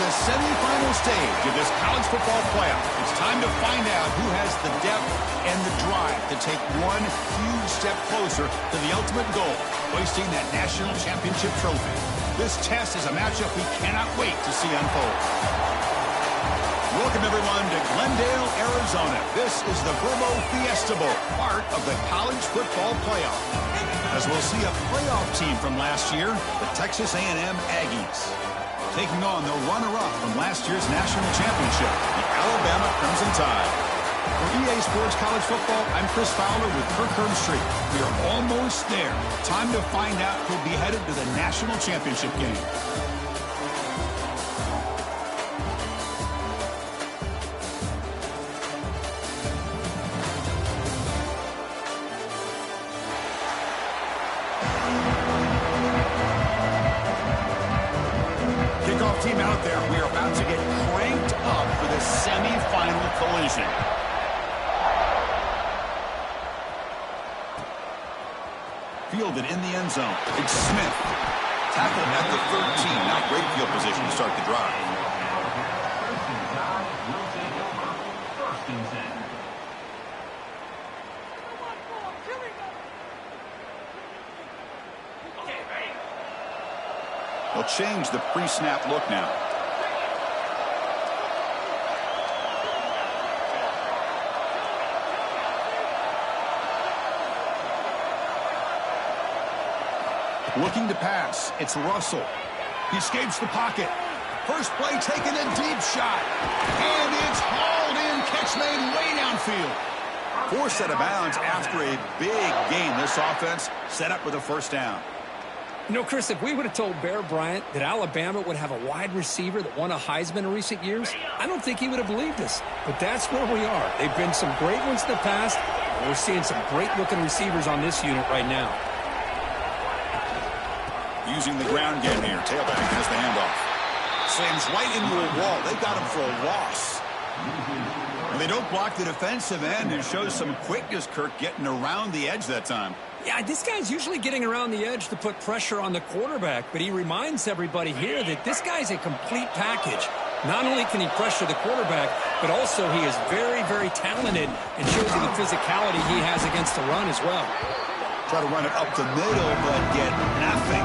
the semifinal stage of this college football playoff. It's time to find out who has the depth and the drive to take one huge step closer to the ultimate goal, hoisting that national championship trophy. This test is a matchup we cannot wait to see unfold. Welcome, everyone, to Glendale, Arizona. This is the Verbo Fiesta Bowl, part of the college football playoff. As we'll see a playoff team from last year, the Texas A&M Aggies, taking on the runner-up from last year's national championship, the Alabama Crimson Tide. For EA Sports College Football, I'm Chris Fowler with Kirk Herbstreit. We are almost there. Time to find out who'll be headed to the national championship game. Team out there, we are about to get cranked up for the semifinal collision. Fielded in the end zone. It's Smith. Tackled at the 13. Now great field position to start the drive. They'll change the pre-snap look now. Looking to pass. It's Russell. He escapes the pocket. First play taken a deep shot. And it's hauled in. Catch made way downfield. Forced out of bounds after a big gain. This offense set up with a first down. You know, Chris, if we would have told Bear Bryant that Alabama would have a wide receiver that won a Heisman in recent years, I don't think he would have believed us. But that's where we are. They've been some great ones in the past, and we're seeing some great-looking receivers on this unit right now. Using the ground game here. Tailback has the handoff. Slams right into a wall. They got him for a loss. And they don't block the defensive end. It shows some quickness, Kirk, getting around the edge that time. Yeah, this guy's usually getting around the edge to put pressure on the quarterback, but he reminds everybody here that this guy's a complete package. Not only can he pressure the quarterback, but also he is very, very talented and shows you the physicality he has against the run as well. Try to run it up the middle, but get nothing.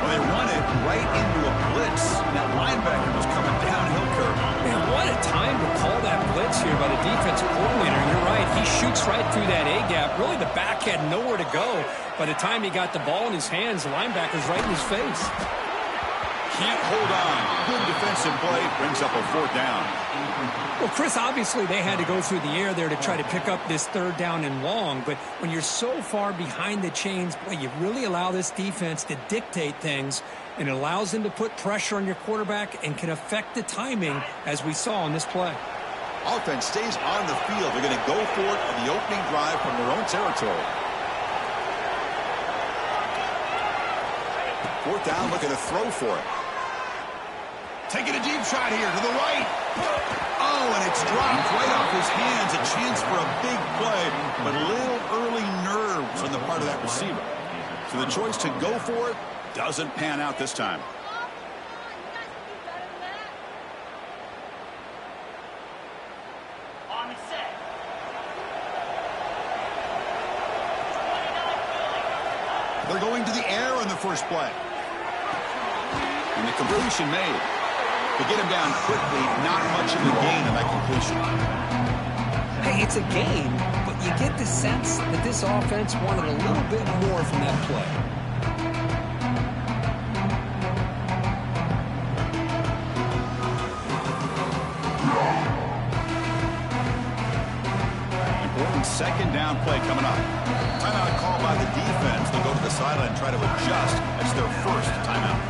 Well, they run it right into a blitz. That linebacker was coming downhill, Kirk. Man, what a time to call that blitz here by the defensive coordinator. You're right. He shoots right through that A-gap. Really, the back had nowhere to go. By the time he got the ball in his hands, the linebacker's right in his face. Can't hold on. Good defensive play. Brings up a fourth down. Well, Chris, obviously they had to go through the air there to try to pick up this third down and long. But when you're so far behind the chains, boy, you really allow this defense to dictate things. And it allows them to put pressure on your quarterback and can affect the timing, as we saw on this play. Offense stays on the field. They're going to go for it on the opening drive from their own territory. Fourth down, looking to throw for it. Taking a deep shot here to the right. Oh, and it's dropped right off his hands. A chance for a big play, but a little early nerves on the part of that receiver. So the choice to go for it doesn't pan out this time. They're going to the air on the first play. And the completion made. To get him down quickly, not much of a gain on that completion. Hey, it's a gain, but you get the sense that this offense wanted a little bit more from that play. Important second down play coming up. Timeout call by the defense. They'll go to the sideline and try to adjust. That's their first timeout.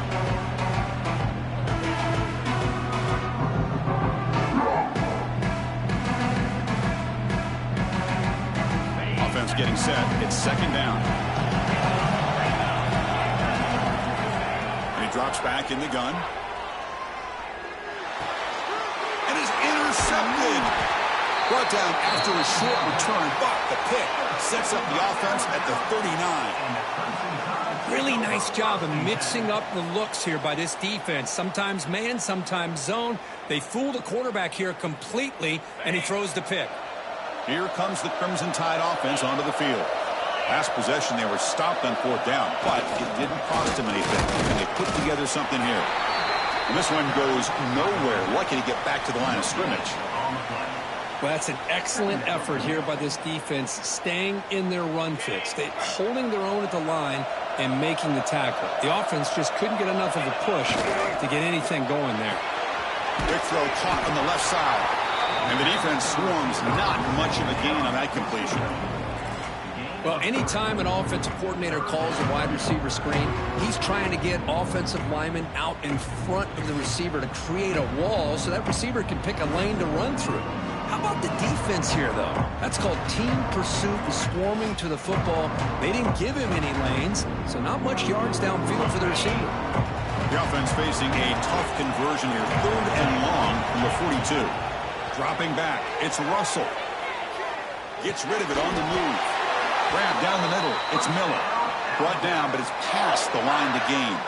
Offense getting set. It's second down. And he drops back in the gun. And is intercepted. Brought down after a short return, but the pick sets up the offense at the 39. Really nice job of mixing up the looks here by this defense. Sometimes man, sometimes zone. They fool the quarterback here completely, and he throws the pick. Here comes the Crimson Tide offense onto the field. Last possession, they were stopped on 4th down, but it didn't cost them anything, and they put together something here. And this one goes nowhere. Lucky to get back to the line of scrimmage. Well, that's an excellent effort here by this defense, staying in their run fix. They holding their own at the line and making the tackle. The offense just couldn't get enough of a push to get anything going there. Quick throw caught on the left side. And the defense swarms, not much of a gain on that completion. Well, anytime an offensive coordinator calls a wide receiver screen, he's trying to get offensive linemen out in front of the receiver to create a wall so that receiver can pick a lane to run through. How about the defense here, though? That's called team pursuit and swarming to the football. They didn't give him any lanes, so not much yards downfield for the receiver. The offense facing a tough conversion here. 3rd and long from the 42. Dropping back. It's Russell. Gets rid of it on the move. Grab down the middle. It's Miller. Brought down, but it's past the line to gain.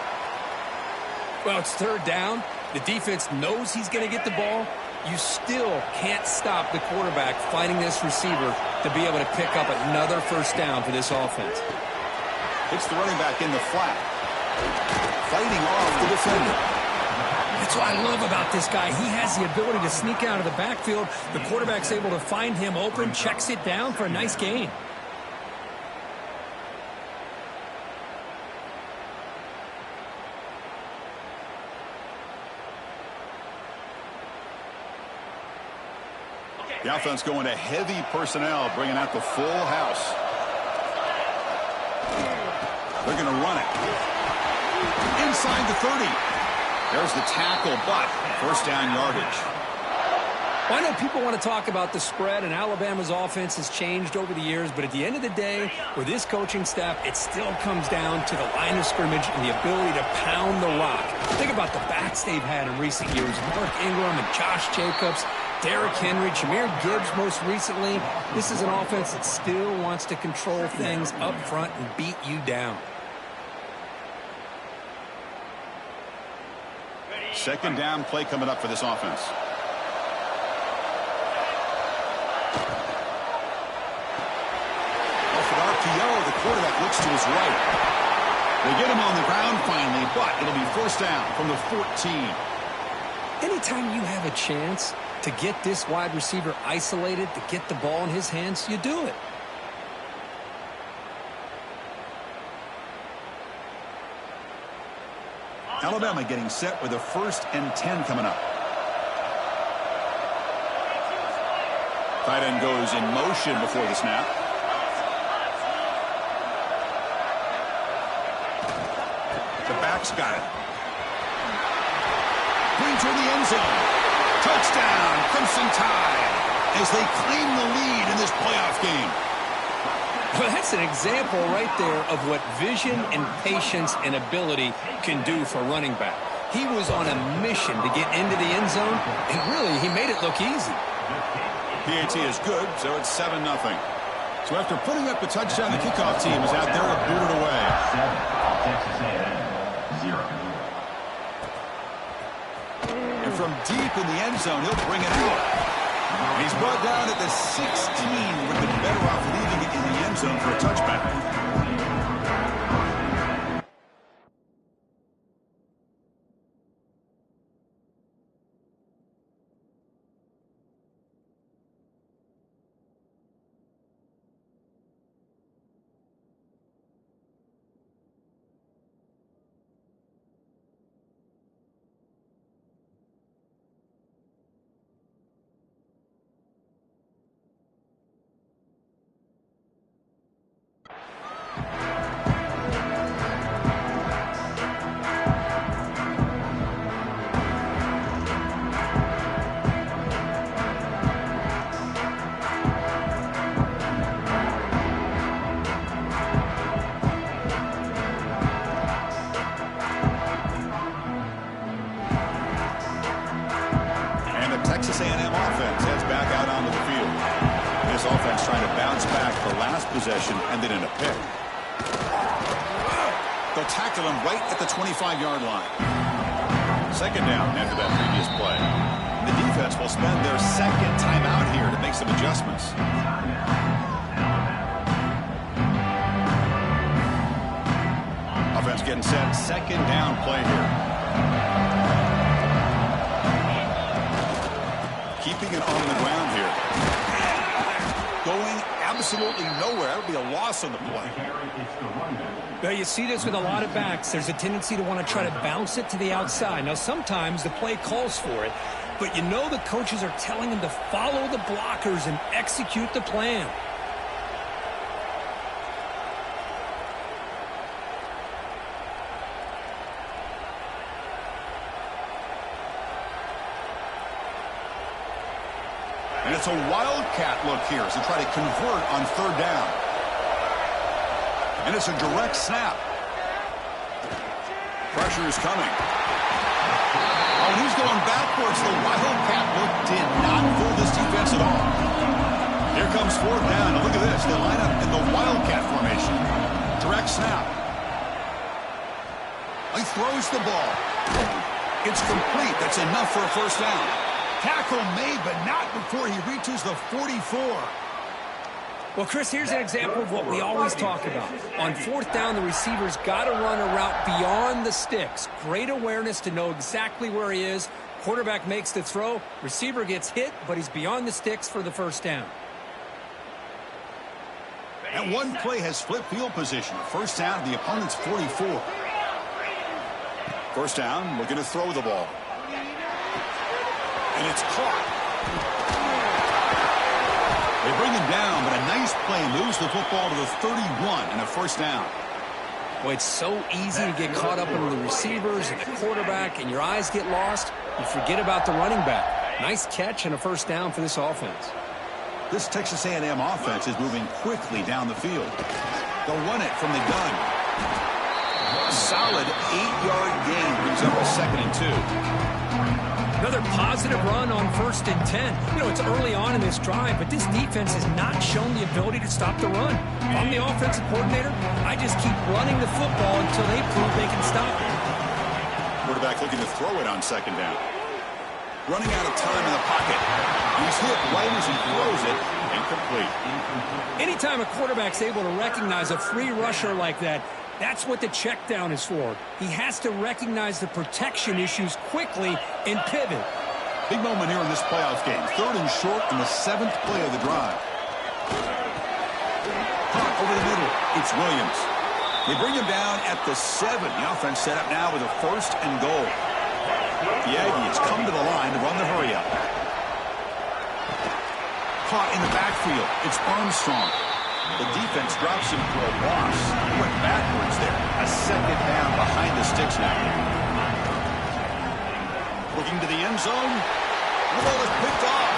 Well, it's 3rd down. The defense knows he's going to get the ball. You still can't stop the quarterback fighting this receiver to be able to pick up another 1st down for this offense. It's the running back in the flat. Fighting off the defender. That's what I love about this guy. He has the ability to sneak out of the backfield. The quarterback's able to find him open, checks it down for a nice gain. The offense going to heavy personnel, bringing out the full house. They're going to run it. Inside the 30. There's the tackle, but 1st down yardage. Well, I know people want to talk about the spread, and Alabama's offense has changed over the years, but at the end of the day, with this coaching staff, it still comes down to the line of scrimmage and the ability to pound the rock. Think about the backs they've had in recent years. Mark Ingram and Josh Jacobs, Derrick Henry, Jahmyr Gibbs most recently. This is an offense that still wants to control things up front and beat you down. 2nd down play coming up for this offense. Off an RPO, the quarterback looks to his right. They get him on the ground finally, but it'll be 1st down from the 14. Anytime you have a chance to get this wide receiver isolated, to get the ball in his hands, you do it. Alabama getting set with a 1st and 10 coming up. Tight end goes in motion before the snap. The back's got it. Green toward the end zone. Touchdown, Crimson Tide, as they claim the lead in this playoff game. Well, that's an example right there of what vision and patience and ability can do for running back. He was on a mission to get into the end zone, and really, he made it look easy. PAT is good, so it's 7-0. So after putting up the touchdown, the kickoff team is out there to boot it away. 7, 0. And from deep in the end zone, he'll bring it out. He's brought down at the 16. Would have been better off leaving it in the end zone for a touchback. Texas A&M offense heads back out onto the field. this offense trying to bounce back the last possession, ended in a pick. They'll tackle him right at the 25-yard line. Second down after that previous play. The defense will spend their second timeout here to make some adjustments. Offense getting set. Second down play here. Keeping it on the ground here. Going absolutely nowhere. That would be a loss on the play. Well, you see this with a lot of backs. There's a tendency to want to try to bounce it to the outside. Now, sometimes the play calls for it, but you know the coaches are telling them to follow the blockers and execute the plan. And it's a wildcat look here as they try to convert on third down. And it's a direct snap. Pressure is coming. Oh, and he's going backwards. The wildcat look did not fool this defense at all. Here comes fourth down. And look at this. They line up in the wildcat formation. Direct snap. He throws the ball. It's complete. That's enough for a first down. Tackle made, but not before he reaches the 44. Well, Chris, here's an example of what we always talk about. On fourth down, the receiver's got to run a route beyond the sticks. Great awareness to know exactly where he is. Quarterback makes the throw. Receiver gets hit, but he's beyond the sticks for the first down. And one play has flipped field position. First down at the opponent's 44. First down, looking to throw the ball. And it's caught. They bring him down, but a nice play moves the football to the 31 and a first down. Well, it's so easy to get caught up in the receivers and the quarterback, and your eyes get lost. You forget about the running back. Nice catch and a first down for this offense. This Texas A&M offense is moving quickly down the field. They'll run it from the gun. A solid 8-yard gain brings up a 2nd and 2. Another positive run on 1st and 10. You know, it's early on in this drive, but this defense has not shown the ability to stop the run. If I'm the offensive coordinator, I just keep running the football until they prove they can stop it. Quarterback looking to throw it on 2nd down. Running out of time in the pocket. He's hit right as he throws it. Incomplete. Anytime a quarterback's able to recognize a free rusher like that, that's what the check down is for. He has to recognize the protection issues quickly and pivot. Big moment here in this playoff game. 3rd and short in the 7th play of the drive. Caught over the middle. It's Williams. They bring him down at the 7. The offense set up now with a 1st and goal. The Aggies come to the line to run the hurry up. Caught in the backfield. It's Armstrong. The defense drops him for a loss. He went backwards there. A 2nd down behind the sticks now. Looking to the end zone. The ball is picked off.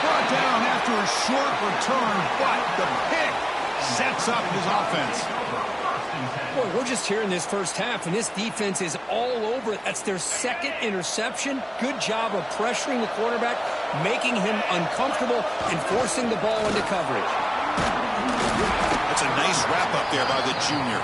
Brought down after a short return, but the pick sets up his offense. Boy, we're just here in this first half, and this defense is all over it. That's their 2nd interception. Good job of pressuring the quarterback, making him uncomfortable, and forcing the ball into coverage. That's a nice wrap-up there by the junior.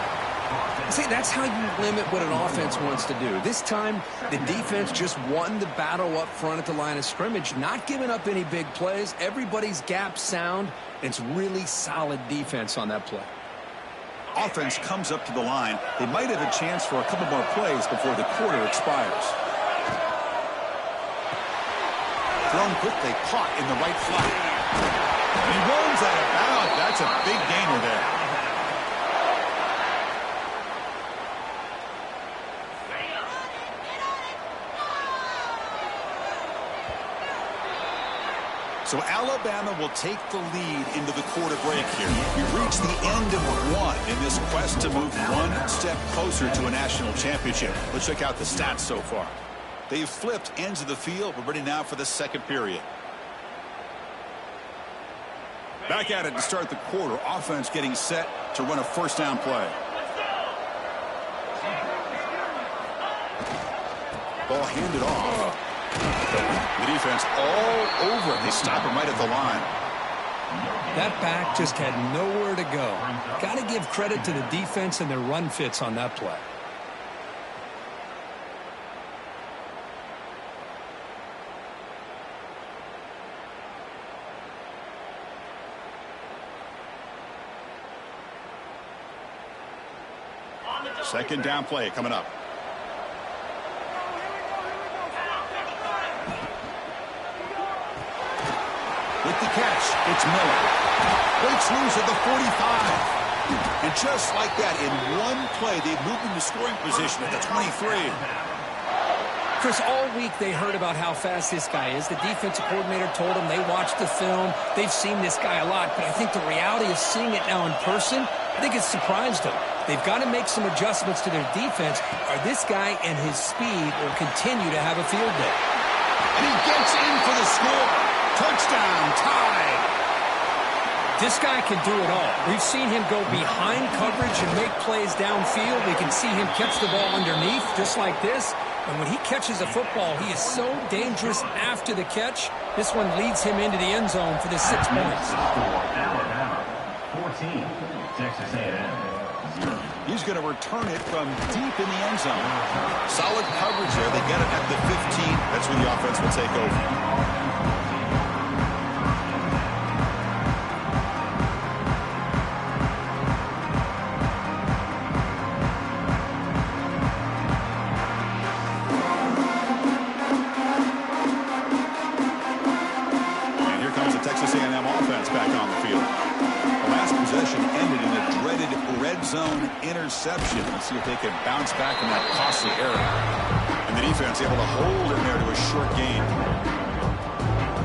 See, that's how you limit what an offense wants to do. This time, the defense just won the battle up front at the line of scrimmage, not giving up any big plays. Everybody's gap sound. It's really solid defense on that play. Offense comes up to the line. They might have a chance for a couple more plays before the quarter expires. Thrown quickly, caught in the right flat. And he runs out of bounds. That's a big gainer there. So Alabama will take the lead into the quarter break here. We reach the end of one in this quest to move one step closer to a national championship. Let's check out the stats so far. They've flipped ends of the field. We're ready now for the second period. Back at it to start the quarter. Offense getting set to run a first down play. Ball handed off. The defense all over it. They stop him right at the line. That back just had nowhere to go. Got to give credit to the defense and their run fits on that play. Second down play coming up. With the catch, it's Miller. Breaks loose at the 45. And just like that, in one play, they've moved into scoring position at the 23. Chris, all week they heard about how fast this guy is. The defensive coordinator told them they watched the film. They've seen this guy a lot. But I think the reality of seeing it now in person, I think it's surprised them. They've got to make some adjustments to their defense, or this guy and his speed will continue to have a field day. And he gets in for the score. Touchdown, tied. This guy can do it all. We've seen him go behind coverage and make plays downfield. We can see him catch the ball underneath, just like this. And when he catches a football, he is so dangerous after the catch. This one leads him into the end zone for the 6 points. 14, Texas A&M. He's going to return it from deep in the end zone. Solid coverage there. They get it at the 15. That's where the offense will take over. Zone interception. Let's see if they can bounce back from that costly error. And the defense able to hold in there to a short gain.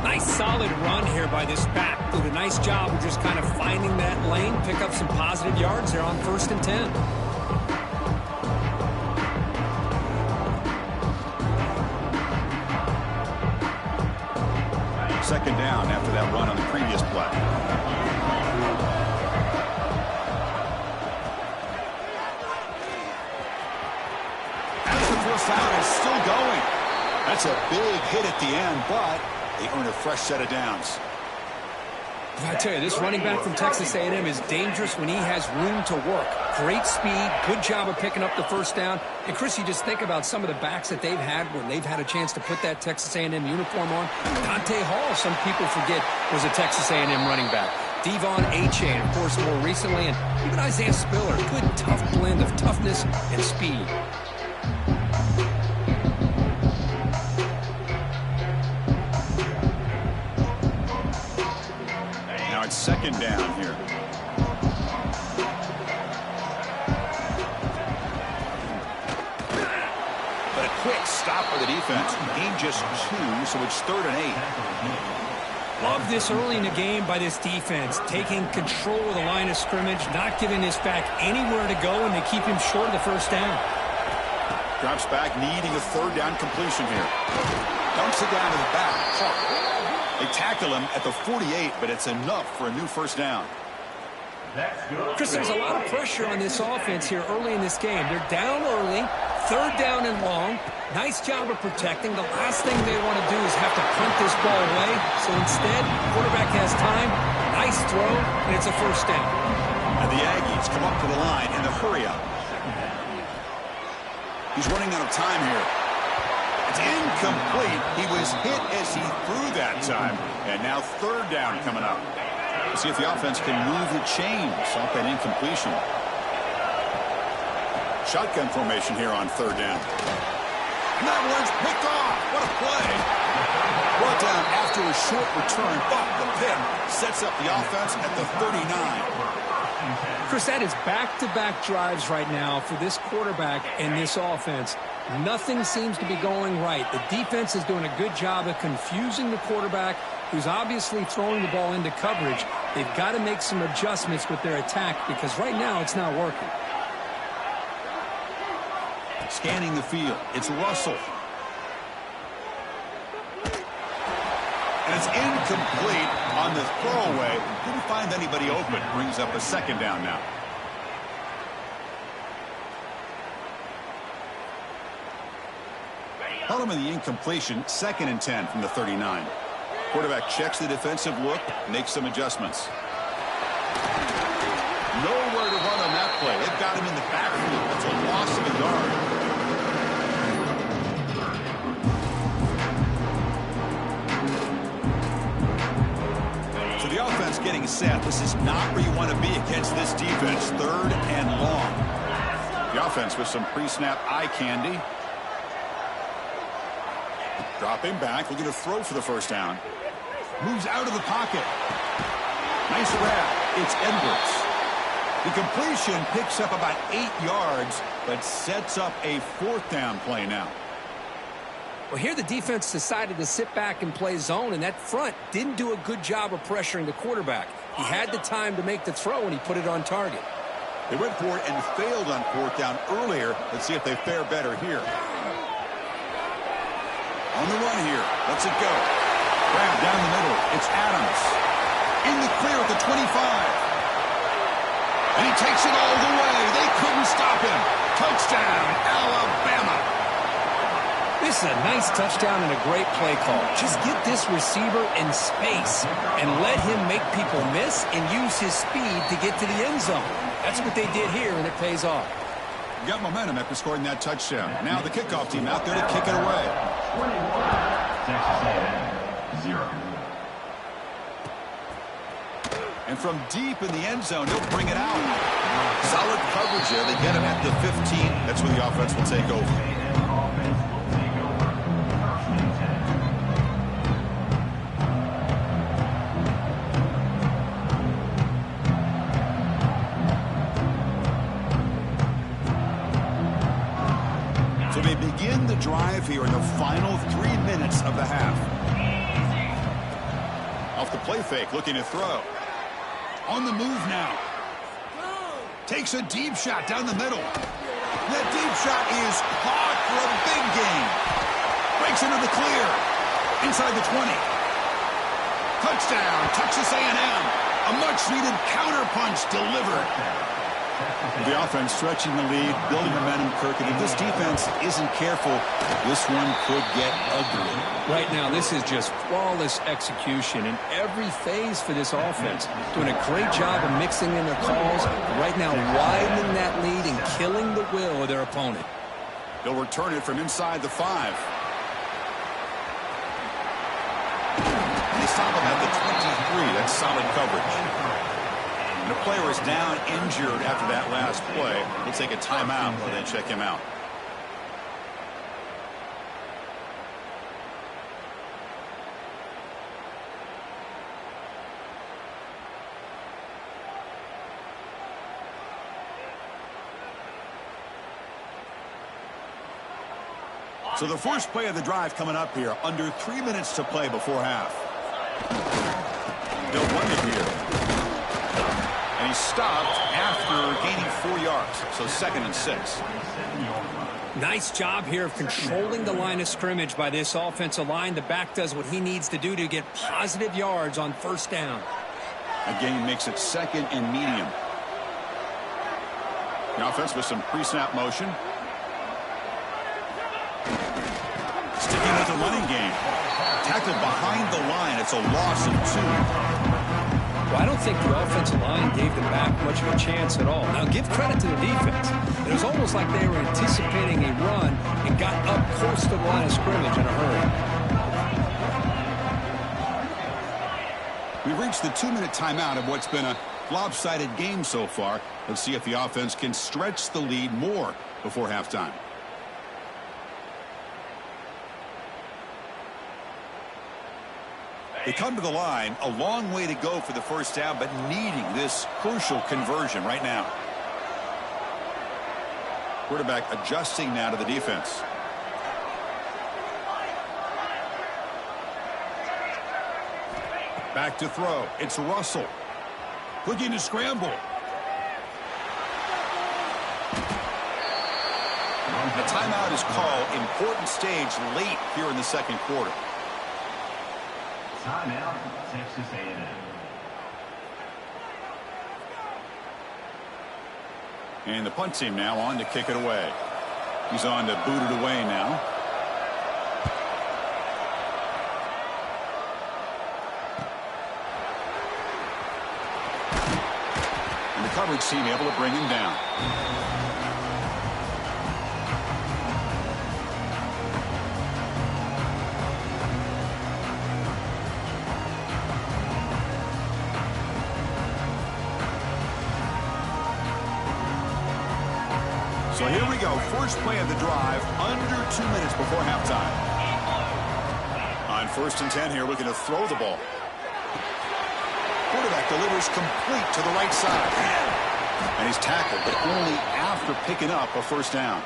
Nice solid run here by this back. Did a nice job of just kind of finding that lane, pick up some positive yards there on 1st and 10. Second down after that run on the previous play. Down is still going. That's a big hit at the end, but they earn a fresh set of downs. I tell you, this running back from Texas A&M is dangerous when he has room to work. Great speed, good job of picking up the first down. And Chris, you just think about some of the backs that they've had when they've had a chance to put that Texas A&M uniform on. Dante Hall, some people forget, was a Texas A&M running back. Devon Achane, of course, more recently, and even Isaiah Spiller. Good, tough blend of toughness and speed. Second down here. But a quick stop for the defense. Gain just 2, so it's 3rd and 8. Love this early in the game by this defense, taking control of the line of scrimmage, not giving this back anywhere to go, and they keep him short of the first down. Drops back, needing a 3rd down completion here. Dumps it down to the back. They tackle him at the 48, but it's enough for a new first down. Chris, there's a lot of pressure on this offense here early in this game. They're down early, 3rd down and long. Nice job of protecting. The last thing they want to do is have to punt this ball away. So instead, quarterback has time, nice throw, and it's a first down. And the Aggies come up to the line in the hurry up. He's running out of time here. It's incomplete. He was hit as he threw that time. And now 3rd down coming up. Let's see if the offense can move the chains off that incompletion. Shotgun formation here on 3rd down. And that one's picked off. What a play. Brought down after a short return, but the pick sets up the offense at the 39. Chris, that is back-to-back drives right now for this quarterback and this offense. Nothing seems to be going right. The defense is doing a good job of confusing the quarterback, who's obviously throwing the ball into coverage. They've got to make some adjustments with their attack because right now it's not working. Scanning the field, it's Russell. And it's incomplete on the throwaway. Didn't find anybody open. Brings up a 2nd down now. Held him in the incompletion, 2nd and 10 from the 39. Quarterback checks the defensive look, makes some adjustments. Nowhere to run on that play. They've got him in the backfield. That's a loss of a yard. So the offense getting set. This is not where you want to be against this defense. 3rd and long. The offense with some pre-snap eye candy. Dropping back, looking to throw for the first down. Moves out of the pocket. Nice wrap. It's Edwards. The completion picks up about 8 yards, but sets up a 4th down play now. Well, here the defense decided to sit back and play zone, and that front didn't do a good job of pressuring the quarterback. He had the time to make the throw, and he put it on target. They went for it and failed on 4th down earlier. Let's see if they fare better here. On the run here. Let's it go. Grab down the middle. It's Adams. In the clear at the 25. And he takes it all the way. They couldn't stop him. Touchdown, Alabama. This is a nice touchdown and a great play call. Just get this receiver in space and let him make people miss and use his speed to get to the end zone. That's what they did here, and it pays off. Got momentum after scoring that touchdown. Now the kickoff team out there to kick it away. 21. Texas A&M, 0. And from deep in the end zone, he'll bring it out. Solid coverage there. They get him at the 15. That's where the offense will take over. So they begin the drive here in the final 3 minutes of the half. Off the play fake, looking to throw. On the move now. Takes a deep shot down the middle. That deep shot is caught for a big gain. Breaks into the clear. Inside the 20. Touchdown, Texas A&M. A much-needed counterpunch delivered. The offense stretching the lead, building momentum, Kirk. And if this defense isn't careful, this one could get ugly. Right now, this is just flawless execution in every phase for this offense. Doing a great job of mixing in their calls. Right now, widening that lead and killing the will of their opponent. They'll return it from inside the 5. They stop him at the 23. That's solid coverage. And the player is down injured after that last play. We'll take a timeout and then check him out. So the first play of the drive coming up here. Under 3 minutes to play before half. They'll run it here. And he stopped after gaining 4 yards. So 2nd and 6. Nice job here of controlling the line of scrimmage by this offensive line. The back does what he needs to do to get positive yards on 1st down. Again, makes it 2nd and medium. The offense with some pre-snap motion. Sticking with the running game. Tackled behind the line. It's a loss of 2. Well, I don't think the offensive line gave them back much of a chance at all. Now, give credit to the defense. It was almost like they were anticipating a run and got up close to the line of scrimmage in a hurry. We've reached the 2-minute timeout of what's been a lopsided game so far. Let's see if the offense can stretch the lead more before halftime. They come to the line, a long way to go for the first down, but needing this crucial conversion right now. Quarterback adjusting now to the defense. Back to throw. It's Russell. Looking to scramble. The timeout is called. Important stage late here in the 2nd quarter. Timeout, Texas A&M. And the punt team now on to kick it away. He's on to boot it away now. coverage team able to bring him down. So here we go. First play of the drive, under 2 minutes before halftime. On 1st and 10 here, looking to throw the ball. Quarterback delivers complete to the right side. And he's tackled, but only after picking up a first down.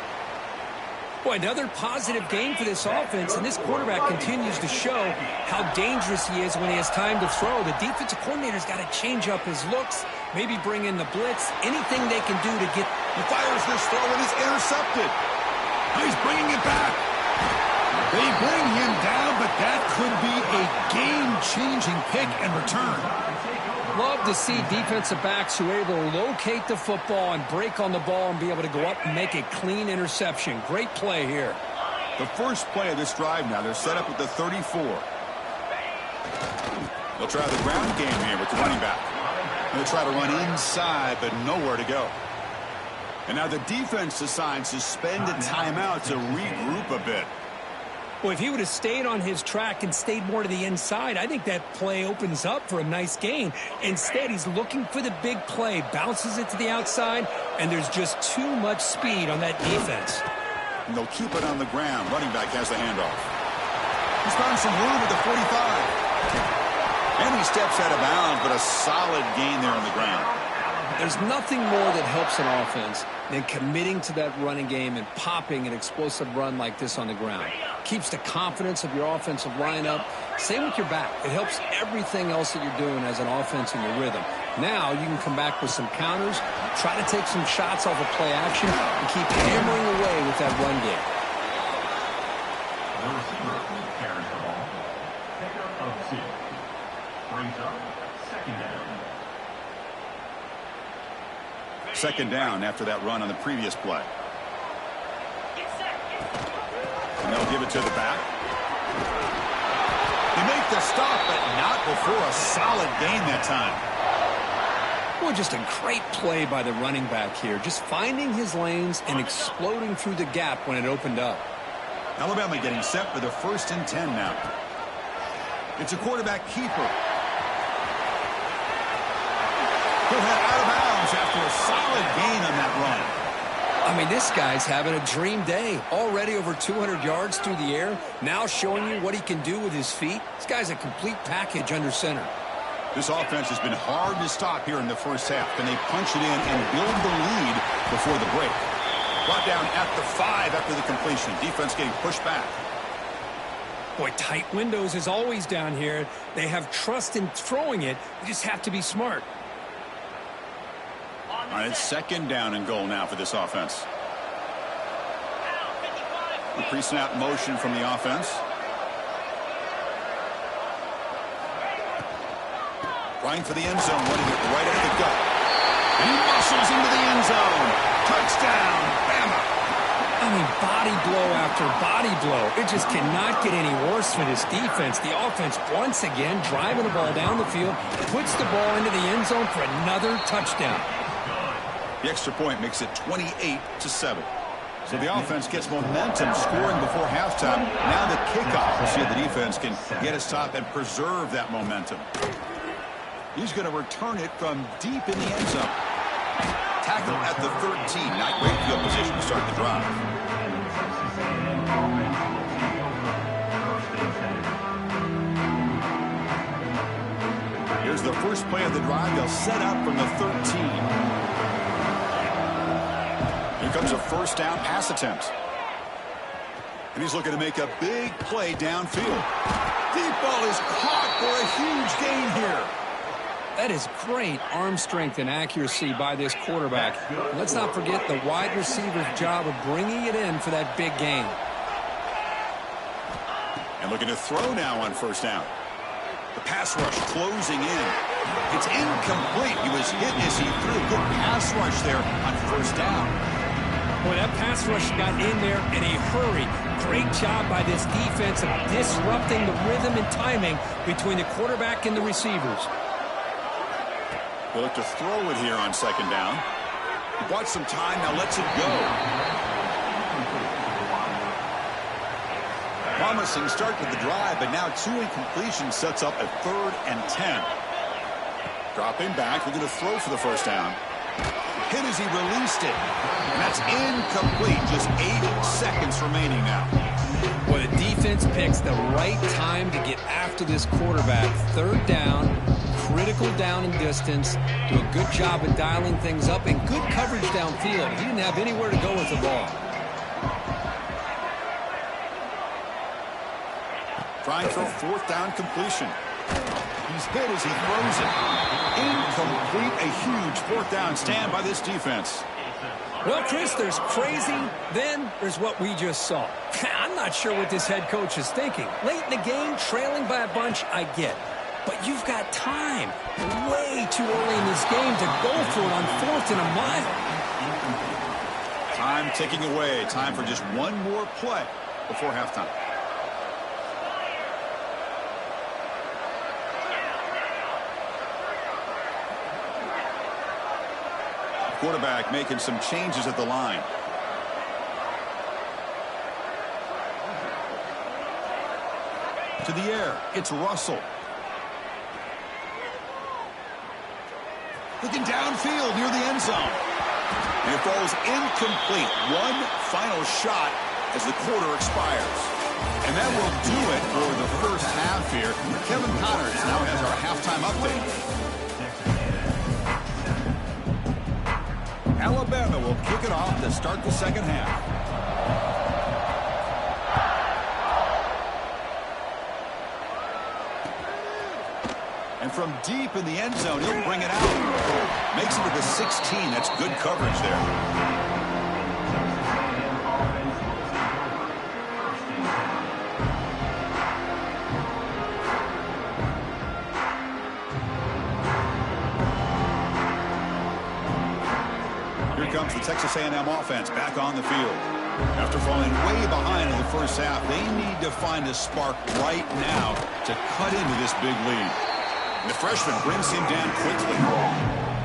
Boy, another positive game for this offense, and this quarterback continues to show how dangerous he is when he has time to throw. The defensive coordinator's got to change up his looks, maybe bring in the blitz, anything they can do to get... He fires this throw and is intercepted. He's bringing it back. They bring him down, but that could be a game-changing pick and return. Love to see defensive backs who are able to locate the football and break on the ball and be able to go up and make a clean interception. Great play here. The first play of this drive now, they're set up at the 34. They'll try the ground game here with the running back. They'll try to run inside, but nowhere to go. And now the defense decides to spend a timeout to regroup a bit. Well, if he would have stayed on his track and stayed more to the inside, I think that play opens up for a nice gain. Instead, he's looking for the big play, bounces it to the outside, and there's just too much speed on that defense. And they'll keep it on the ground. Running back has the handoff. He's found some room at the 45. And he steps out of bounds, but a solid gain there on the ground. There's nothing more that helps an offense than committing to that running game and popping an explosive run like this on the ground. Keeps the confidence of your offensive lineup. Same with your back. It helps everything else that you're doing as an offense in your rhythm. Now you can come back with some counters, try to take some shots off of play action, and keep hammering away with that run game. The receiver carries the ball. Pickup of 2. Brings up 2nd down. Second down after that run on the previous play. And they'll give it to the back. They make the stop, but not before a solid gain that time. Well, just a great play by the running back here. Just finding his lanes and exploding through the gap when it opened up. Alabama getting set for the 1st and 10 now. It's a quarterback keeper. He'll head out of bounds after a solid gain on that run. I mean, this guy's having a dream day. Already over 200 yards through the air. Now showing you what he can do with his feet. This guy's a complete package under center. This offense has been hard to stop here in the first half. Can they punch it in and build the lead before the break? Brought down at the 5 after the completion. Defense getting pushed back. Boy, tight windows is always down here. They have trust in throwing it. They just have to be smart. All right, it's 2nd down and goal now for this offense. The pre-snap motion from the offense. Running for the end zone, running it right at the gut. And he muscles into the end zone. Touchdown, Bama. I mean, body blow after body blow. It just cannot get any worse for this defense. The offense, once again, driving the ball down the field, puts the ball into the end zone for another touchdown. The extra point makes it 28-7. So the offense gets momentum scoring before halftime. Now the kickoff. We'll see if the defense can get a stop and preserve that momentum. He's going to return it from deep in the end zone. Tackle at the 13. Not great field position to start the drive. Here's the first play of the drive. They'll set up from the 13. Here comes a first down pass attempt. And he's looking to make a big play downfield. Deep ball is caught for a huge gain here. That is great arm strength and accuracy by this quarterback. Let's not forget the wide receiver's job of bringing it in for that big gain. And looking to throw now on first down. The pass rush closing in. It's incomplete. He was hit as he threw. Good pass rush there on first down. Boy, that pass rush got in there in a hurry. Great job by this defense of disrupting the rhythm and timing between the quarterback and the receivers. He'll look to throw it here on second down. He bought some time, now lets it go. Promising start to the drive, but now 2 incompletions sets up a 3rd and 10. Dropping back, looking to throw for the first down. Hit as he released it. And that's incomplete. Just 8 seconds remaining now. Well, the defense picks the right time to get after this quarterback. 3rd down, critical down and distance. Do a good job of dialing things up and good coverage downfield. He didn't have anywhere to go with the ball. Trying for a 4th down completion. He's hit as he throws it. Incomplete. A huge 4th down stand by this defense. Well, Chris, there's crazy, then there's what we just saw. I'm not sure what this head coach is thinking. Late in the game, trailing by a bunch, I get. But you've got time. Way too early in this game to go for it on 4th and a mile. Time ticking away. Time for just one more play before halftime. Quarterback making some changes at the line. To the air, it's Russell. Looking downfield near the end zone. And it falls incomplete. One final shot as the quarter expires. And that will do it for the first half here. Kevin Connors now has our halftime update. Alabama will kick it off to start the second half. And from deep in the end zone, he'll bring it out. Makes it to the 16. That's good coverage there. Comes the Texas A&M offense back on the field. After falling way behind in the first half, they need to find a spark right now to cut into this big lead. And the freshman brings him down quickly.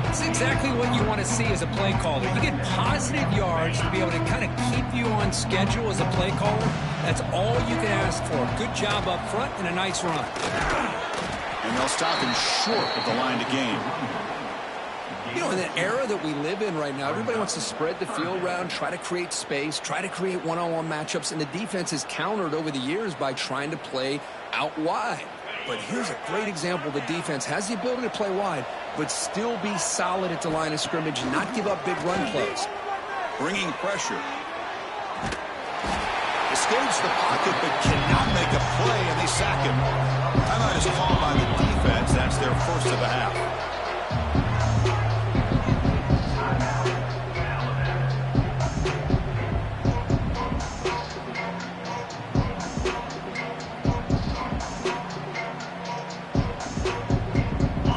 It's exactly what you want to see as a play caller. You get positive yards to be able to kind of keep you on schedule as a play caller. That's all you can ask for. Good job up front and a nice run. And they'll stop him short of the line to gain. You know, in the era that we live in right now, everybody wants to spread the field around, try to create space, try to create one-on-one matchups, and the defense is countered over the years by trying to play out wide. But here's a great example. The defense has the ability to play wide, but still be solid at the line of scrimmage and not give up big run plays. Bringing pressure. Escapes the pocket, but cannot make a play, and they sack him. Timeout is called by the defense. That's their first of the half.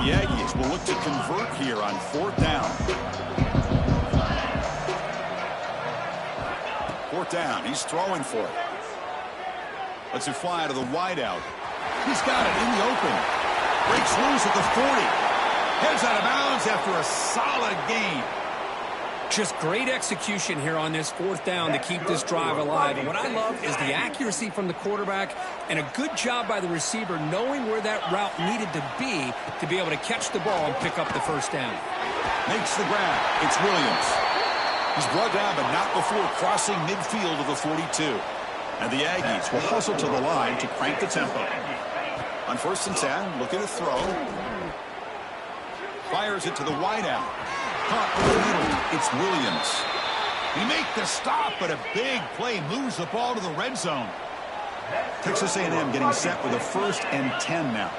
The Aggies will look to convert here on 4th down. 4th down. He's throwing for it. Lets it fly to the wideout. He's got it in the open. Breaks loose at the 40. Heads out of bounds after a solid gain. Just great execution here on this 4th down to keep this drive alive. And what I love is the accuracy from the quarterback and a good job by the receiver knowing where that route needed to be able to catch the ball and pick up the first down. Makes the grab. It's Williams. He's brought down, but not before crossing midfield of the 42. And the Aggies will hustle to the line to crank the tempo. On 1st and 10, looking to throw. Fires it to the wideout. Caught in the middle. It's Williams. He makes the stop, but a big play moves the ball to the red zone. Texas A&M getting set with a 1st and 10 now.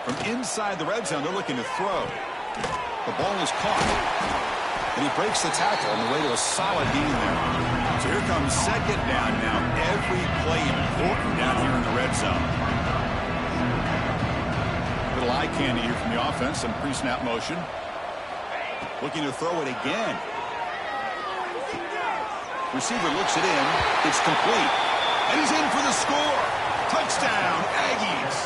From inside the red zone, they're looking to throw. The ball is caught. And he breaks the tackle on the way to a solid gain there. So here comes 2nd down now. Every play important down here in the red zone. Little eye candy here from the offense. Some pre-snap motion. Looking to throw it again. Receiver looks it in. It's complete. And he's in for the score. Touchdown, Aggies.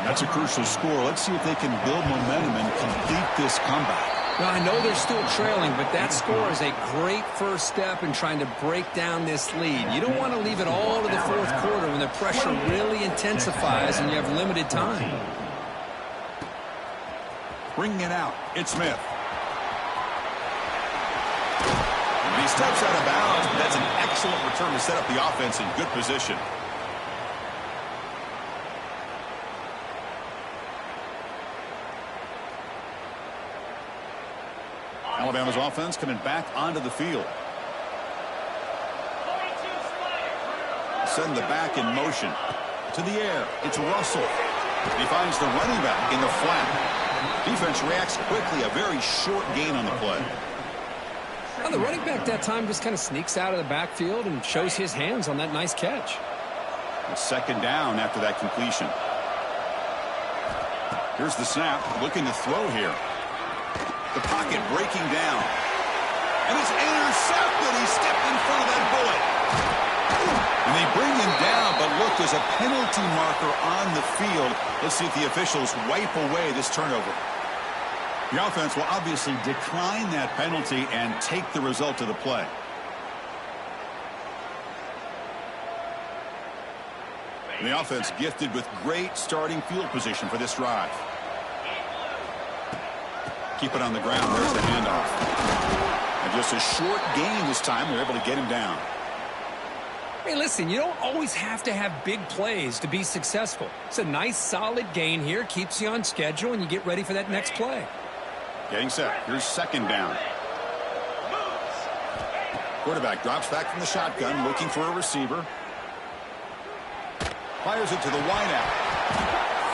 That's a crucial score. Let's see if they can build momentum and complete this comeback. Now, I know they're still trailing, but that score is a great first step in trying to break down this lead. You don't want to leave it all to the fourth quarter when the pressure really intensifies and you have limited time. Bringing it out, it's Smith. He steps out of bounds, but that's an excellent return to set up the offense in good position. Alabama's offense coming back onto the field. Send the back in motion. To the air, it's Russell. He finds the running back in the flat. Defense reacts quickly, a very short gain on the play. Well, the running back that time just kind of sneaks out of the backfield and shows his hands on that nice catch. It's second down after that completion. Here's the snap, looking to throw here. The pocket breaking down. And it's intercepted. He stepped in front of that bullet. And they bring him down, but look, there's a penalty marker on the field. Let's see if the officials wipe away this turnover. The offense will obviously decline that penalty and take the result of the play. And the offense gifted with great starting field position for this drive. Keep it on the ground. There's the handoff. And just a short gain this time. They're able to get him down. Hey, listen, you don't always have to have big plays to be successful. It's a nice, solid gain here. Keeps you on schedule, and you get ready for that next play. Getting set. Here's second down. Quarterback drops back from the shotgun, looking for a receiver. Fires it to the wideout.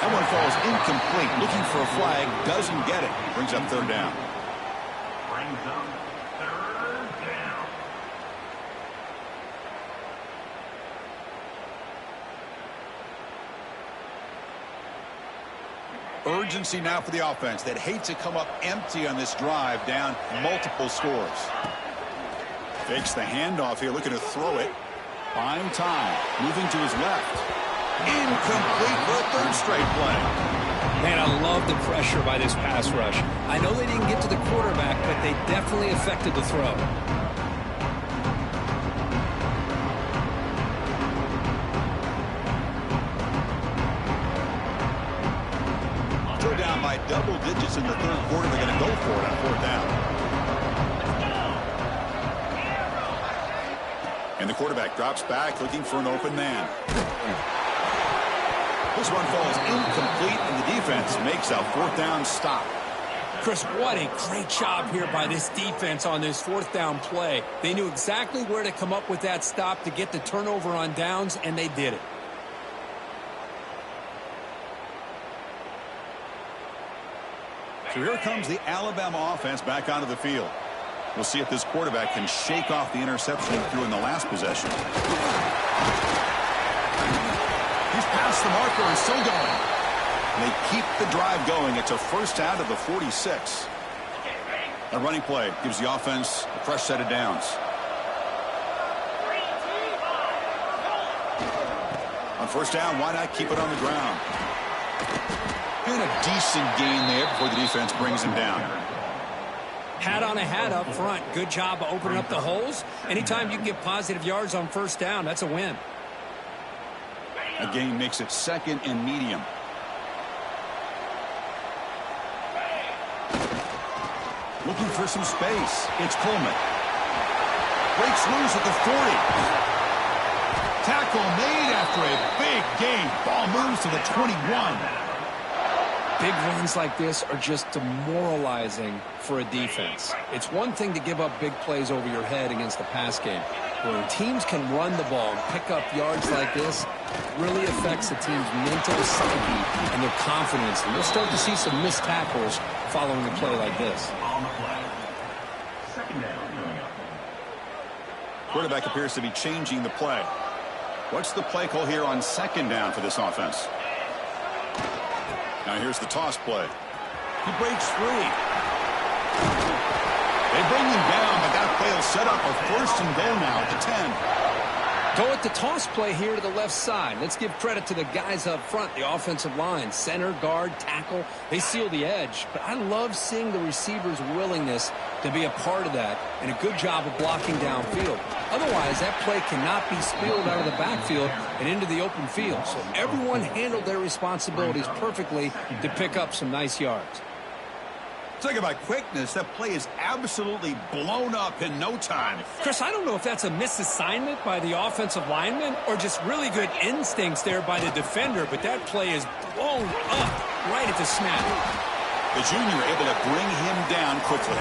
That one falls incomplete. Looking for a flag. Doesn't get it. Brings up third down. Brings up third down. Urgency now for the offense that hate to come up empty on this drive, down multiple scores. Fakes the handoff here, looking to throw it. Buying time. Moving to his left. Incomplete for a third straight play. Man, I love the pressure by this pass rush. I know they didn't get to the quarterback, but they definitely affected the throw. Still down by double digits in the third quarter. They're going to go for it on fourth down. And the quarterback drops back, looking for an open man. This one falls incomplete, and the defense makes a fourth down stop. Chris, what a great job here by this defense on this fourth down play. They knew exactly where to come up with that stop to get the turnover on downs, and they did it. So here comes the Alabama offense back onto the field. We'll see if this quarterback can shake off the interception he threw in the last possession. He's past the marker and still going. And they keep the drive going. It's a first out of the 46. A running play gives the offense a fresh set of downs. On first down, why not keep it on the ground? And a decent gain there before the defense brings him down. Hat on a hat up front. Good job of opening up the holes. Anytime you can get positive yards on first down, that's a win. A gain makes it second and medium. Looking for some space. It's Coleman. Breaks loose at the 40. Tackle made after a big gain. Ball moves to the 21. Big runs like this are just demoralizing for a defense. It's one thing to give up big plays over your head against the pass game. When teams can run the ball and pick up yards like this, it really affects the team's mental psyche and their confidence. And we'll start to see some missed tackles following a play like this. On the play. Second down. Quarterback appears to be changing the play. What's the play call here on second down for this offense? Now here's the toss play. He breaks free. They bring him down, but that play will set up a first and goal now at the 10. Go with the toss play here to the left side. Let's give credit to the guys up front, the offensive line, center, guard, tackle. They seal the edge. But I love seeing the receiver's willingness to be a part of that and a good job of blocking downfield. Otherwise, that play cannot be spilled out of the backfield and into the open field. So everyone handled their responsibilities perfectly to pick up some nice yards. Talk about quickness. That play is absolutely blown up in no time. Chris, I don't know if that's a misassignment by the offensive lineman or just really good instincts there by the defender, but that play is blown up right at the snap. The junior able to bring him down quickly.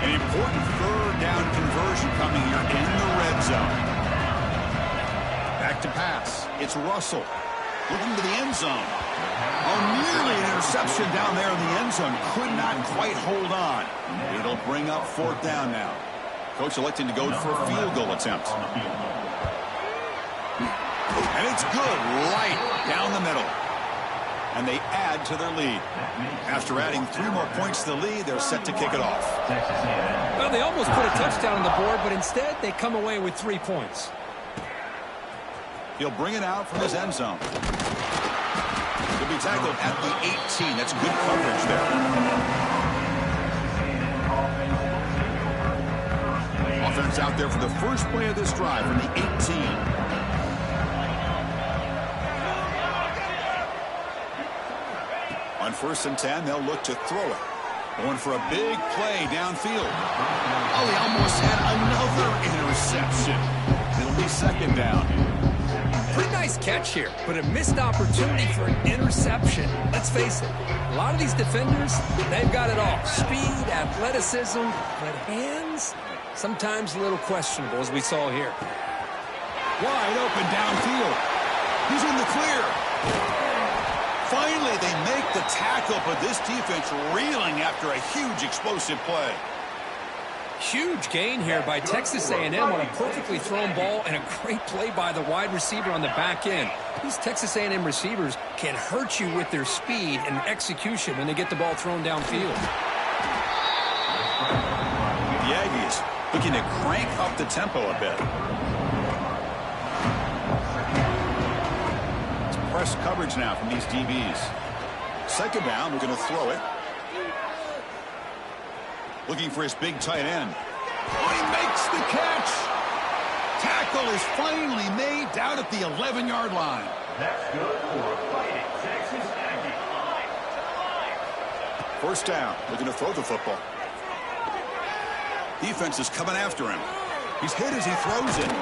An important third down conversion coming here in the red zone. Back to pass. It's Russell looking to the end zone. Oh, nearly an interception down there in the end zone. Could not quite hold on. It'll bring up fourth down now. Coach electing to go for a field goal attempt. And it's good right down the middle. And they add to their lead. After adding 3 more points to the lead, they're set to kick it off. Well, they almost put a touchdown on the board, but instead they come away with 3 points. He'll bring it out from his end zone. He'll be tackled at the 18. That's good coverage there. Offense out there for the first play of this drive from the 18. On 1st and 10, they'll look to throw it. Going for a big play downfield. Oh, he almost had another interception. It'll be 2nd down. Pretty nice catch here, but a missed opportunity for an interception. Let's face it, a lot of these defenders, they've got it all. Speed, athleticism, but hands, sometimes a little questionable, as we saw here. Wide open downfield. He's in the clear. Finally, they make the tackle, but this defense reeling after a huge explosive play. Huge gain here by Texas A&M on a perfectly thrown ball and a great play by the wide receiver on the back end. These Texas A&M receivers can hurt you with their speed and execution when they get the ball thrown downfield. The Aggies looking to crank up the tempo a bit. Press coverage now from these DBs. 2nd down, we're going to throw it. Looking for his big tight end. Oh, he makes the catch. Tackle is finally made down at the 11-yard line. That's good for a fighting Texas Aggie. 1st down, looking to throw the football. Defense is coming after him. He's hit as he throws it.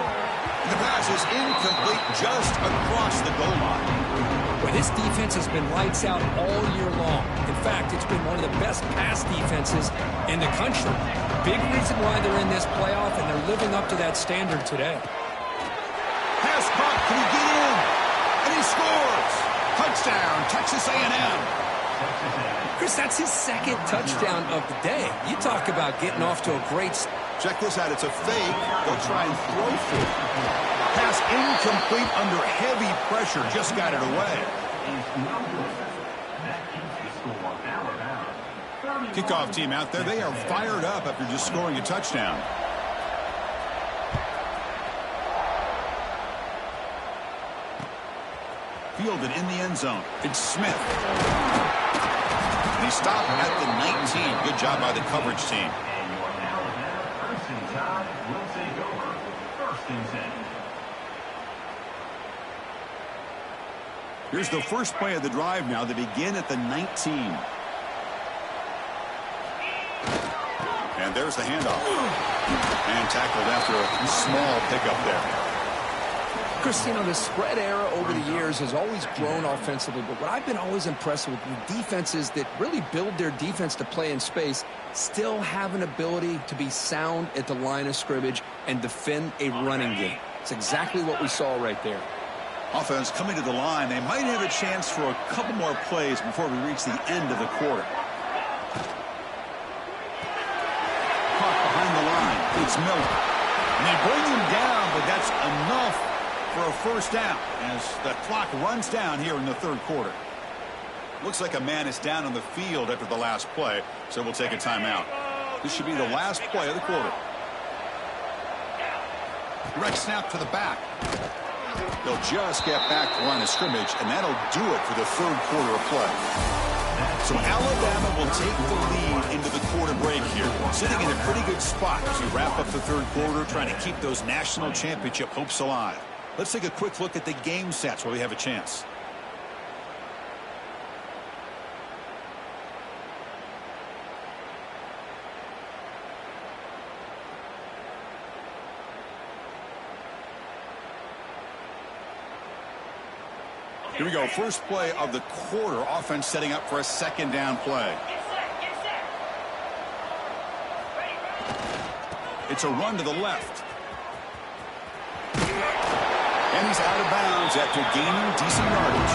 And the pass is incomplete just across the goal line. Well, this defense has been lights out all year long. In fact, it's been one of the best pass defenses in the country. Big reason why they're in this playoff, and they're living up to that standard today. Pass caught. Can he get in? And he scores. Touchdown, Texas A&M. Chris, that's his 2nd touchdown of the day. You talk about getting off to a great start. Check this out. It's a fake. They'll try and throw for it. Pass incomplete under heavy pressure. Just got it away. Kickoff team out there. They are fired up after just scoring a touchdown. Fielded in the end zone. It's Smith. And he stopped at the 19. Good job by the coverage team. Will take over 1st and 10. Here's the first play of the drive now. They begin at the 19. And there's the handoff. And tackled after a small pickup there. Chris, you know, the spread era over the years has always grown offensively, but what I've been always impressed with defenses that really build their defense to play in space still have an ability to be sound at the line of scrimmage and defend a running game. It's exactly what we saw right there. Offense coming to the line. They might have a chance for a couple more plays before we reach the end of the quarter. Caught behind the line. It's Miller. And they bring him down, but that's enough for a 1st down as the clock runs down here in the 3rd quarter. Looks like a man is down on the field after the last play, so we'll take a timeout. This should be the last play of the quarter. Direct snap to the back. They'll just get back to line of scrimmage, and that'll do it for the third quarter of play. So Alabama will take the lead into the quarter break here, sitting in a pretty good spot as we wrap up the third quarter, trying to keep those national championship hopes alive. Let's take a quick look at the game sets where we have a chance. Here we go. First play of the quarter. Offense setting up for a second down play. It's a run to the left. And he's out of bounds after gaining decent yardage.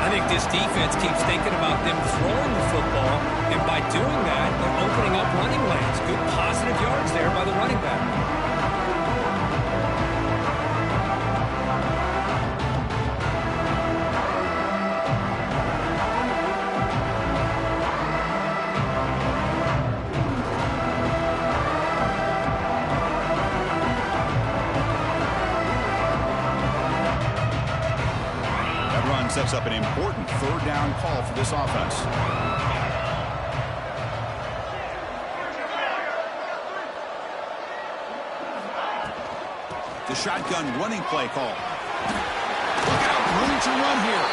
I think this defense keeps thinking about them throwing the football, and by doing that, they're opening up running lanes. Good positive yards there by the running back. Sets up an important third down call for this offense. The shotgun running play call. Look out, room to run here.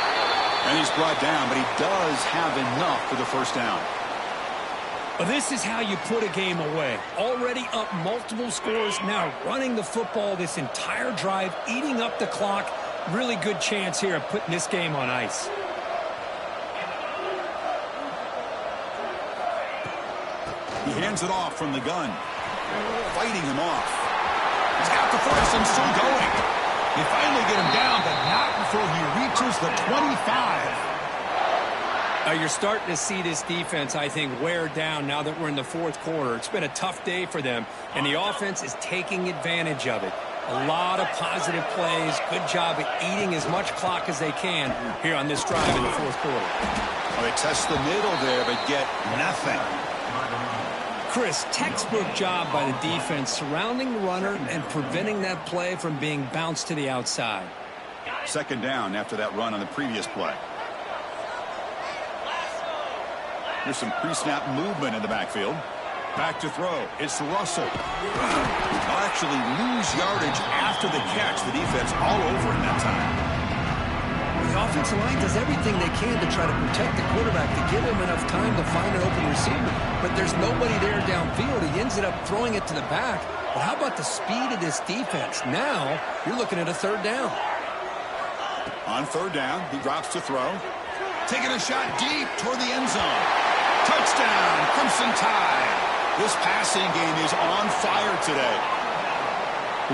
And he's brought down, but he does have enough for the first down. Well, this is how you put a game away. Already up multiple scores, now running the football this entire drive, eating up the clock. Really good chance here of putting this game on ice. He hands it off from the gun. Fighting him off. He's got the first and still going. They finally get him down, but not before he reaches the 25. You're starting to see this defense, I think, wear down now that we're in the fourth quarter. It's been a tough day for them, and the offense is taking advantage of it. A lot of positive plays. Good job at eating as much clock as they can here on this drive in the fourth quarter. Well, they test the middle there, but get nothing. Chris, textbook job by the defense surrounding the runner and preventing that play from being bounced to the outside. Second down after that run on the previous play. Here's some pre-snap movement in the backfield. Back to throw. It's Russell. They'll actually lose yardage after the catch. The defense all over in that time. The offensive line does everything they can to try to protect the quarterback to give him enough time to find an open receiver. But there's nobody there downfield. He ends up throwing it to the back. But how about the speed of this defense? Now you're looking at a third down. On third down, he drops to throw. Taking a shot deep toward the end zone. Touchdown, Crimson Tide. This passing game is on fire today.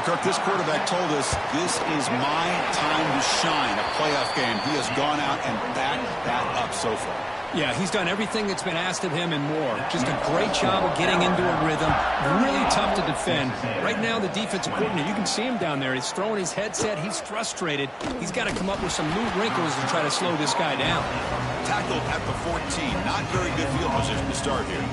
Kirk, this quarterback told us this is my time to shine, a playoff game. He has gone out and backed that up so far. Yeah, he's done everything that's been asked of him and more. Just a great job of getting into a rhythm. Really tough to defend. Right now, the defensive coordinator, you can see him down there. He's throwing his headset. He's frustrated. He's got to come up with some new wrinkles to try to slow this guy down. Tackled at the 14. Not very good field position to start here.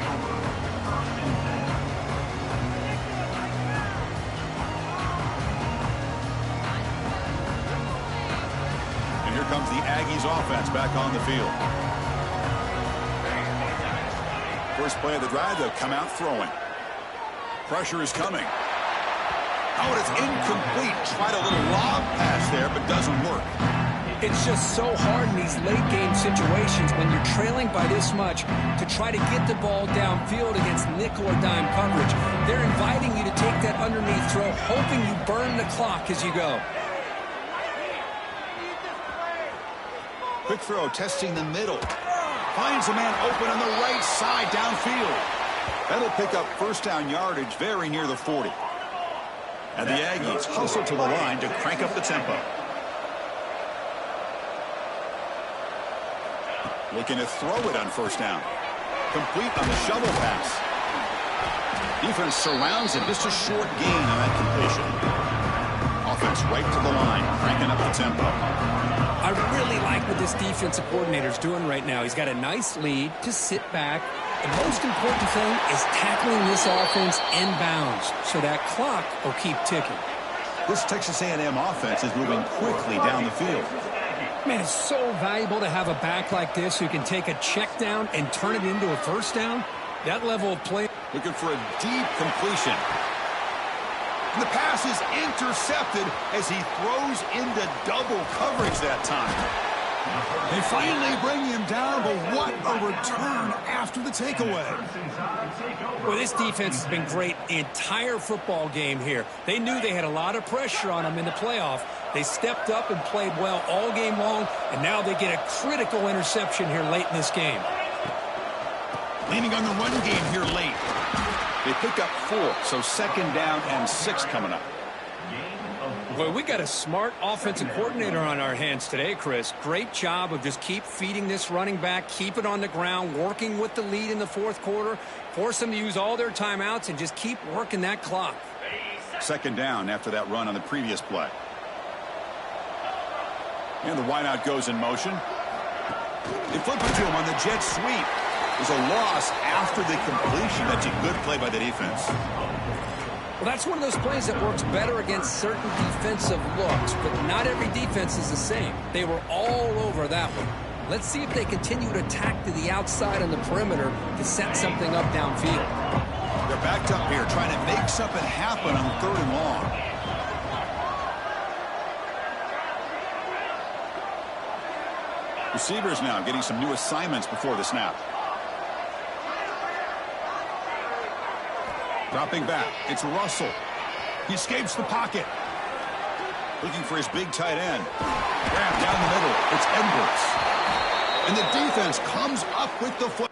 And here comes the Aggies offense back on the field. First play of the drive, they'll come out throwing. Pressure is coming. Oh, and it's incomplete. Tried a little lob pass there, but doesn't work. It's just so hard in these late-game situations when you're trailing by this much to try to get the ball downfield against nickel or dime coverage. They're inviting you to take that underneath throw, hoping you burn the clock as you go. Quick throw, testing the middle. Finds a man open on the right side downfield. That'll pick up first down yardage very near the 40. And the Aggies hustle to the line to crank up the tempo. Looking to throw it on first down. Complete on the shovel pass. Defense surrounds him. Just a short gain on that completion. Offense right to the line, cranking up the tempo. I really like what this defensive coordinator is doing right now. He's got a nice lead to sit back. The most important thing is tackling this offense inbounds so that clock will keep ticking. This Texas A&M offense is moving quickly down the field. Man, it's so valuable to have a back like this who can take a check down and turn it into a first down. That level of play. Looking for a deep completion. And the pass is intercepted as he throws into double coverage that time. They finally bring him down, but what a return after the takeaway. Well, this defense has been great the entire football game here. They knew they had a lot of pressure on them in the playoff. They stepped up and played well all game long, and now they get a critical interception here late in this game. Leaning on the run game here late. They pick up 4, so 2nd down and 6 coming up. Well, we got a smart offensive coordinator on our hands today, Chris. Great job of just keep feeding this running back, keep it on the ground, working with the lead in the 4th quarter, force them to use all their timeouts, and just keep working that clock. 2nd down after that run on the previous play. And the wideout goes in motion. They flip it to him on the jet sweep. There's a loss after the completion. That's a good play by the defense. Well, that's one of those plays that works better against certain defensive looks, but not every defense is the same. They were all over that one. Let's see if they continue to attack to the outside on the perimeter to set something up downfield. They're backed up here trying to make something happen on 3rd and long. Receivers now getting some new assignments before the snap. Dropping back, it's Russell. He escapes the pocket. Looking for his big tight end. Grabbed down the middle, it's Edwards. And the defense comes up with the foot.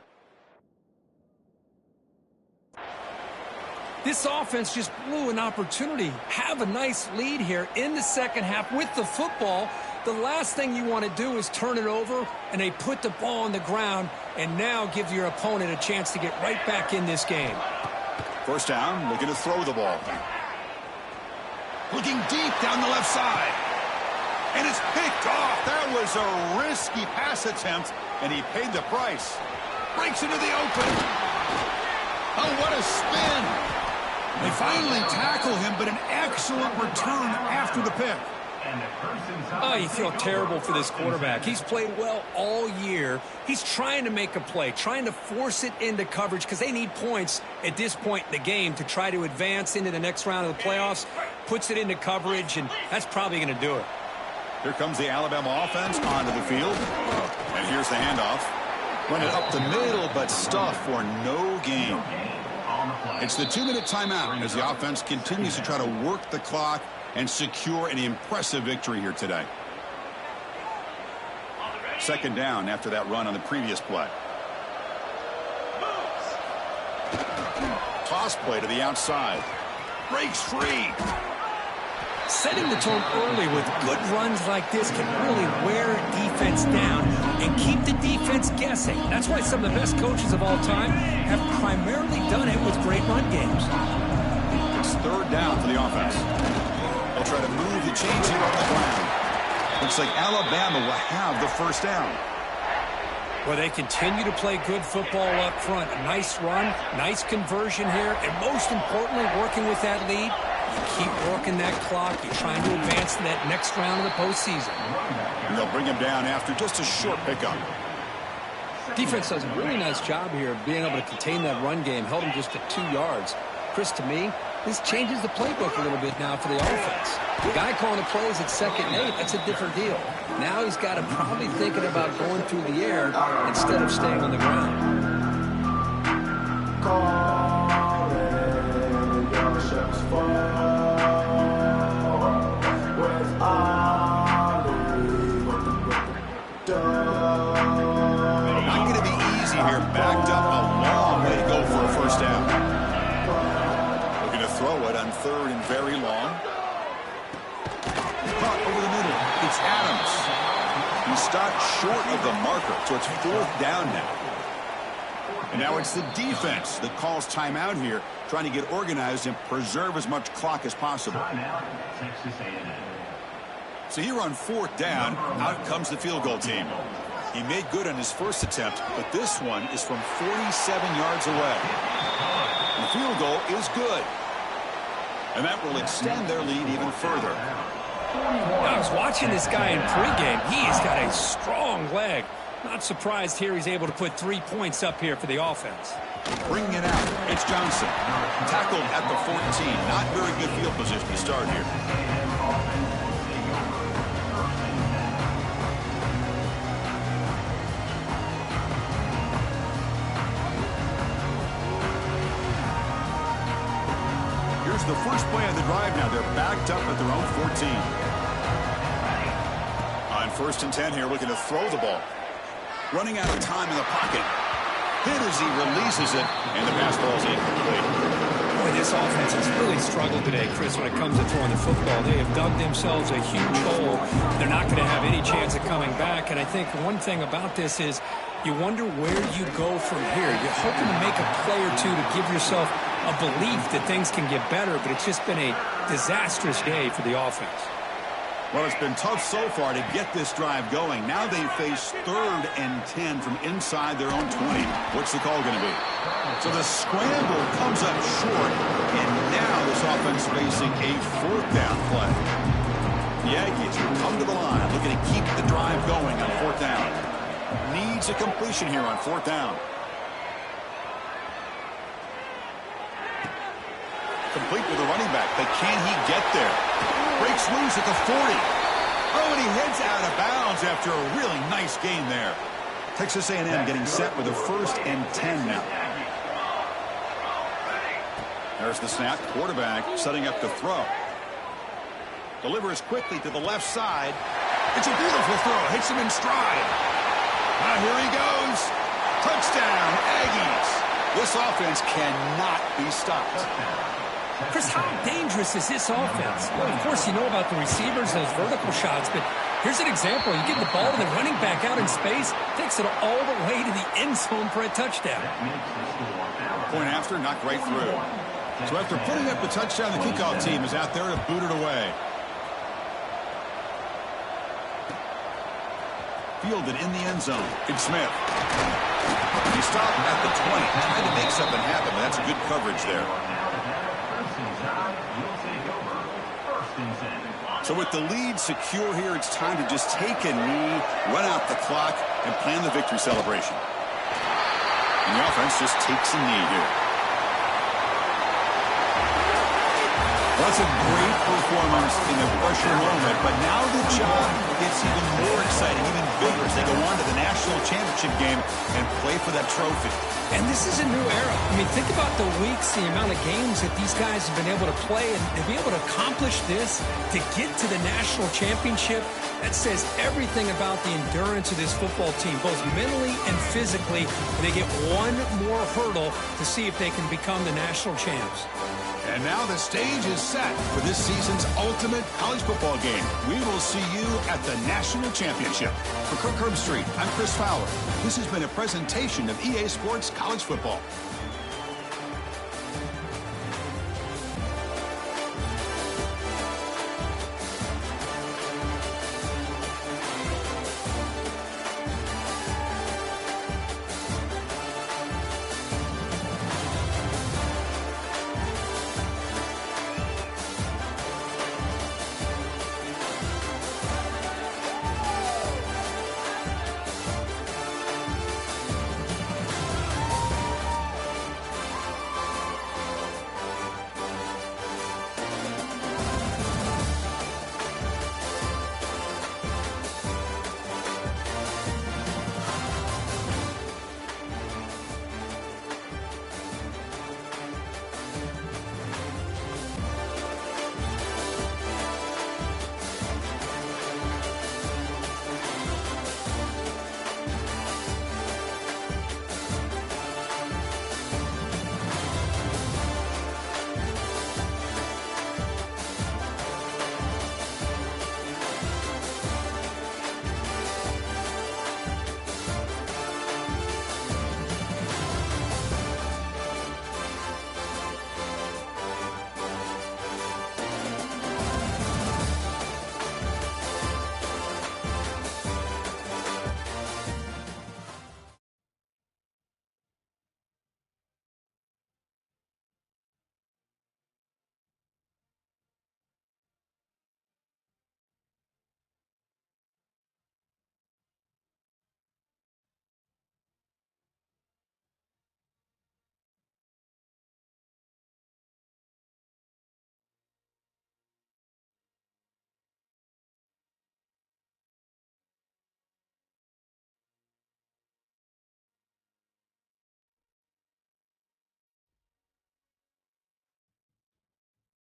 This offense just blew an opportunity. Have a nice lead here in the 2nd half with the football. The last thing you want to do is turn it over, and they put the ball on the ground and now give your opponent a chance to get right back in this game. 1st down, looking to throw the ball. Looking deep down the left side. And it's picked off. That was a risky pass attempt, and he paid the price. Breaks into the open. Oh, what a spin. They finally tackle him, but an excellent return after the pick. Oh, you feel terrible for this quarterback. He's played well all year. He's trying to make a play, trying to force it into coverage because they need points at this point in the game to try to advance into the next round of the playoffs. Puts it into coverage, and that's probably going to do it. Here comes the Alabama offense onto the field. And here's the handoff. Run it up the middle, but stuffed for no gain. It's the 2-minute timeout as the offense continues to try to work the clock and secure an impressive victory here today. 2nd down after that run on the previous play. Toss play to the outside. Breaks free. Setting the tone early with good runs like this can really wear defense down and keep the defense guessing. That's why some of the best coaches of all time have primarily done it with great run games. It's 3rd down for the offense. They'll try to move the chains here on the ground. Looks like Alabama will have the 1st down. Well, they continue to play good football up front. A nice run, nice conversion here, and most importantly, working with that lead. You keep working that clock. You're trying to advance to that next round of the postseason. And they'll bring him down after just a short pickup. Defense does a really nice job here of being able to contain that run game. Held him just at 2 yards. Chris, to me, this changes the playbook a little bit now for the offense. The guy calling the plays at 2nd and 8, that's a different deal. Now he's got to probably thinking about going through the air instead of staying on the ground. Not going to be easy here. Backed up a long way to go for a 1st down. Looking to throw it on 3rd and very long. Caught over the middle. It's Adams. He stopped short of the marker, so it's 4th down now. And now it's the defense that calls timeout here, trying to get organized and preserve as much clock as possible. So here on 4th down, out comes the field goal team. He made good on his first attempt, but this one is from 47 yards away. The field goal is good. And that will extend their lead even further. I was watching this guy in pregame. He's got a strong leg. Not surprised here he's able to put 3 points up here for the offense. Bringing it out, it's Johnson. Tackled at the 14. Not very good field position to start here. Here's the first play of the drive now. They're backed up at their own 14. On 1st and 10 here, looking to throw the ball. Running out of time in the pocket. Hit as he releases it, and the pass ball is incomplete. Boy, this offense has really struggled today, Chris, when it comes to throwing the football. They have dug themselves a huge hole. They're not going to have any chance of coming back, and I think one thing about this is you wonder where you go from here. You're hoping to make a play or two to give yourself a belief that things can get better, but it's just been a disastrous day for the offense. Well, it's been tough so far to get this drive going. Now they face 3rd and 10 from inside their own 20. What's the call going to be? So the scramble comes up short, and now this offense facing a 4th down play. The Aggies come to the line, looking to keep the drive going on 4th down. Needs a completion here on 4th down. Complete with the running back, but can he get there? Breaks loose at the 40. Oh, and he heads out of bounds after a really nice gain there. Texas A&M getting set with a 1st and 10 now. There's the snap. Quarterback setting up the throw. Delivers quickly to the left side. It's a beautiful throw. Hits him in stride. Here he goes. Touchdown, Aggies. This offense cannot be stopped. Chris, how dangerous is this offense? Well, of course, you know about the receivers, those vertical shots, but here's an example. You give the ball to the running back out in space, takes it all the way to the end zone for a touchdown. Point after, knocked right through. So after putting up the touchdown, the kickoff team is out there to boot it away. Fielded in the end zone. It's Smith. He stopped at the 20. Trying to make something happen, but that's good coverage there. So with the lead secure here, it's time to just take a knee, run out the clock, and plan the victory celebration. And the offense just takes a knee here. Well, that's a great performance in the pressure moment, but now the job gets even more exciting, even bigger as they go on to the national championship game and play for that trophy. And this is a new era. I mean, think about the weeks, the amount of games that these guys have been able to play, and to be able to accomplish this, to get to the national championship, that says everything about the endurance of this football team, both mentally and physically. They get one more hurdle to see if they can become the national champs. And now the stage is set for this season's ultimate college football game. We will see you at the national championship. For Kirk Herbstreit, I'm Chris Fowler. This has been a presentation of EA Sports College Football.